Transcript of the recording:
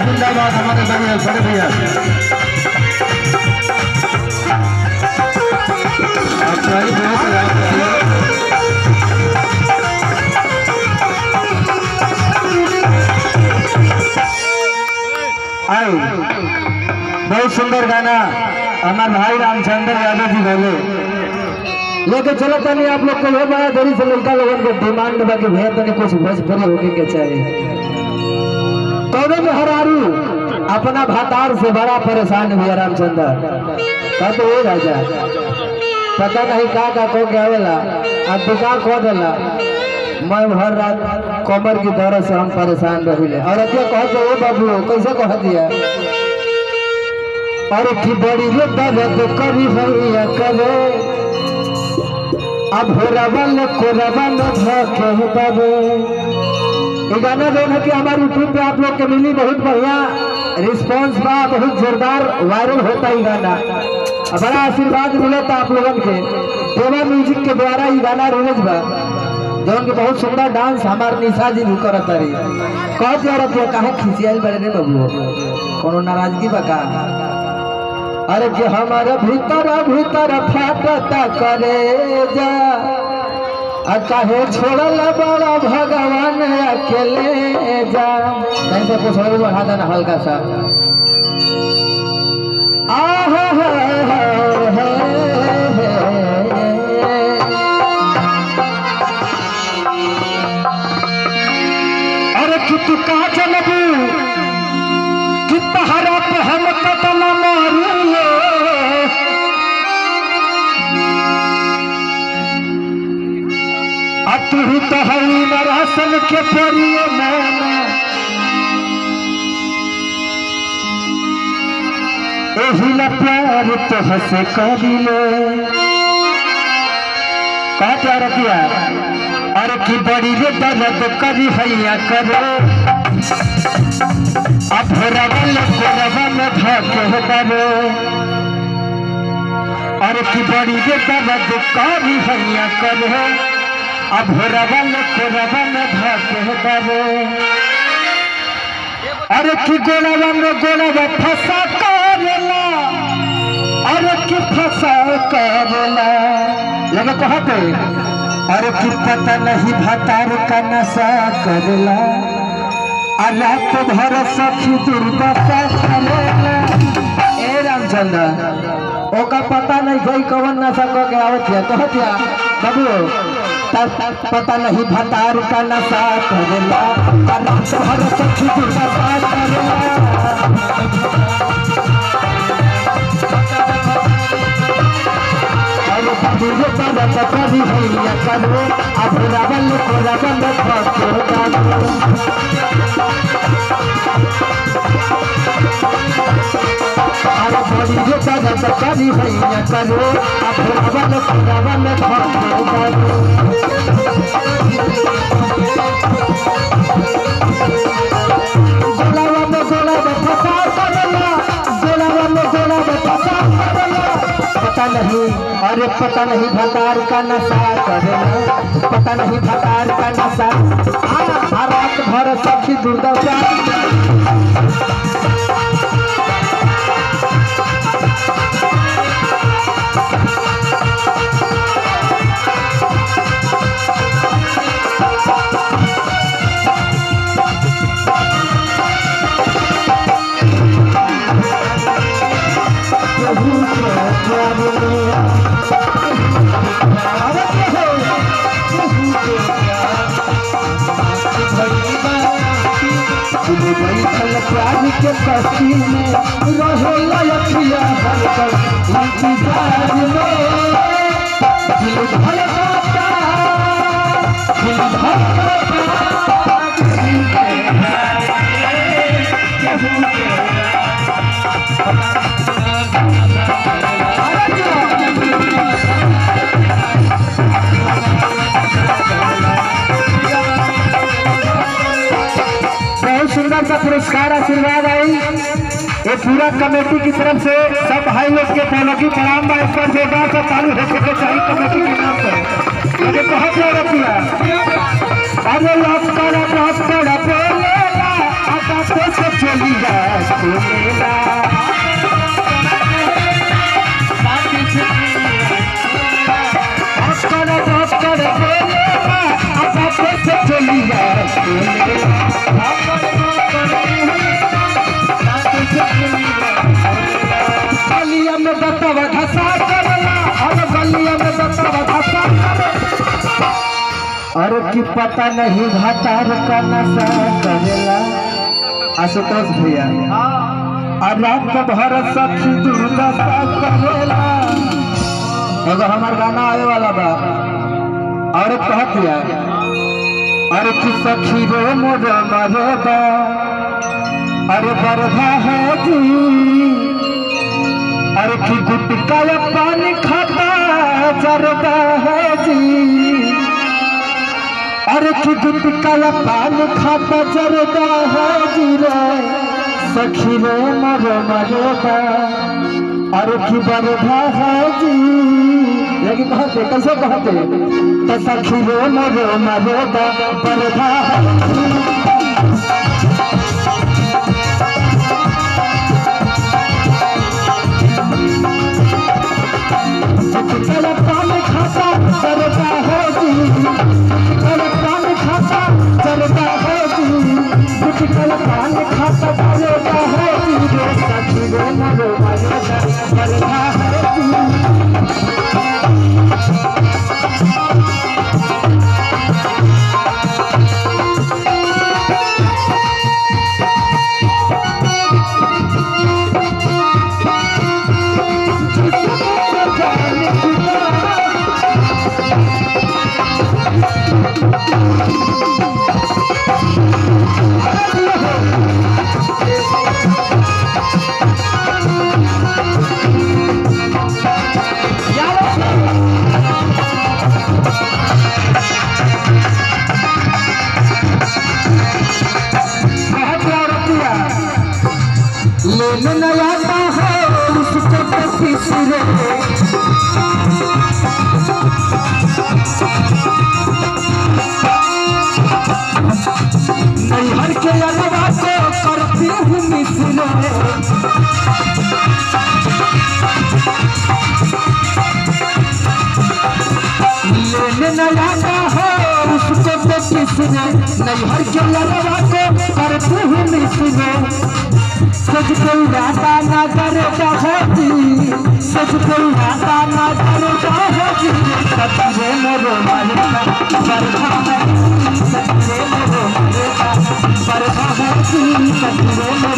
जिंदाबाद हमारे बड़े भैया बहुत सुंदर गाना हमारे भाई रामचंद्र यादव जी बोले लेके चलो तनी आप लोग को बड़ा देरी से लड़का लोगों को डिमांड बाकी भैया तनी कुछ भोजपुरी होके के चाहिए। कौनो में हरारू अपना भातार से बड़ा परेशान हुआ रामचंद्र का तो वो राजा पता नहीं का को गयावेला अब दुकान खो देला मैं हर रात कमर की दर्द से हम परेशान रहिले और अतिया कहते ओ बाबू कैसे कह दिया और की बड़ी रे दर्द कभी भैया करे अब होराबल कोराबल धके दबे। ये गाना जो है कि हमारे यूट्यूब पे आप लोग के मिली बहुत बढ़िया रिस्पांस बा बहुत जोरदार वायरल होता है गाना बड़ा आशीर्वाद मिलता आप लोगों के देवा म्यूजिक के द्वारा ये गाना रिलीज बा जो उनके बहुत सुंदर डांस हमारे निशा जी भी करत रही कहते औरत ये काहे खिसियाल बड़े रे बाबू कोनो नाराजगी बका अरे कि हमारे भीतर भीतर फाटता करे जा काहे छोड़ल बड़ा भगवान अकेले जा कैसे कुछ बढ़ा देना हल्का सा अरे कि तू कहा चलबू कि तहरा पे हम कतल मारिए तू तो हई नरासन के परिए मैंने एहिला प्यार तो हसे करिले का प्यार किया अरे की बड़ी रे दर्द करी हैया करो अब रवल कोरवन धके दबे अरे की बड़ी रे दर्द करी हैया करो अब रवल कोरवन धके दबे अरे की गोलवा फंसा करला अरे की फंसा करला लगा कहते अरे की पता नहीं भतार का नशा करला रात भर सखी दुर्दशा करला। ए रामचंद्र ओका पता नहीं कोई कवन नशा करके आवत है कहतिया बाबू पता नहीं भतार का नशा करला रात भर सखी दुर्दशा करला। कभी भैया करो अब रवल को रवल कभी भैया करो अब रवल को रवल पता नहीं अरे पता नहीं भतार का नशा करना पता नहीं भतार का नशा रात भर सखी दुर्दशा। प्यार के कस्ती में रहो लयखिया भरकर इंतजार में दिल धड़कता दिल धड़कता पुरस्कार आशीर्वाद आई ये पूरा कमेटी की तरफ से सब भाई लोग के पहलगी प्रणाम बा। इस पर जोरदार से ताली होके चाहिए कमेटी के नाम पर। मुझे बहुत ज्यादा किया अरे लस्कर बोलेला आता तो चली जा गलिया में दत्तवा घसा करला और गलिया में दत्तवा घसा और की पता नहीं घाटार का नशा करेला। आशुतोष भैया और रात भर सखी दुर्दशा करेला। एगो हमार गाना आए वाला बा और कह दिया अरे कि सखी रे मोर मरदा अरे बरधा है जी अरे कि गुटका पानी खाता जरदा है जी अरे कि गुटका पानी खाता जरदा है जी रे सखी रे मोर मरदा अरे कि बरधा है जी। लेकिन कहते कैसे कहते तो सखी रे मोर मरदा बरधा है जी। लेने न आता है उसको तीसरे नैहर के अलावा को करती हूँ मिसरे लेने न आता है उसको तीसरे नैहर के अलावा को करती हूँ मिसरे सच कोई राता ना करता होती सच कोई राता ना करता होती सतरे मोरो मालिका बरखा है सतरे मोरो मालिका बरखा है सतरे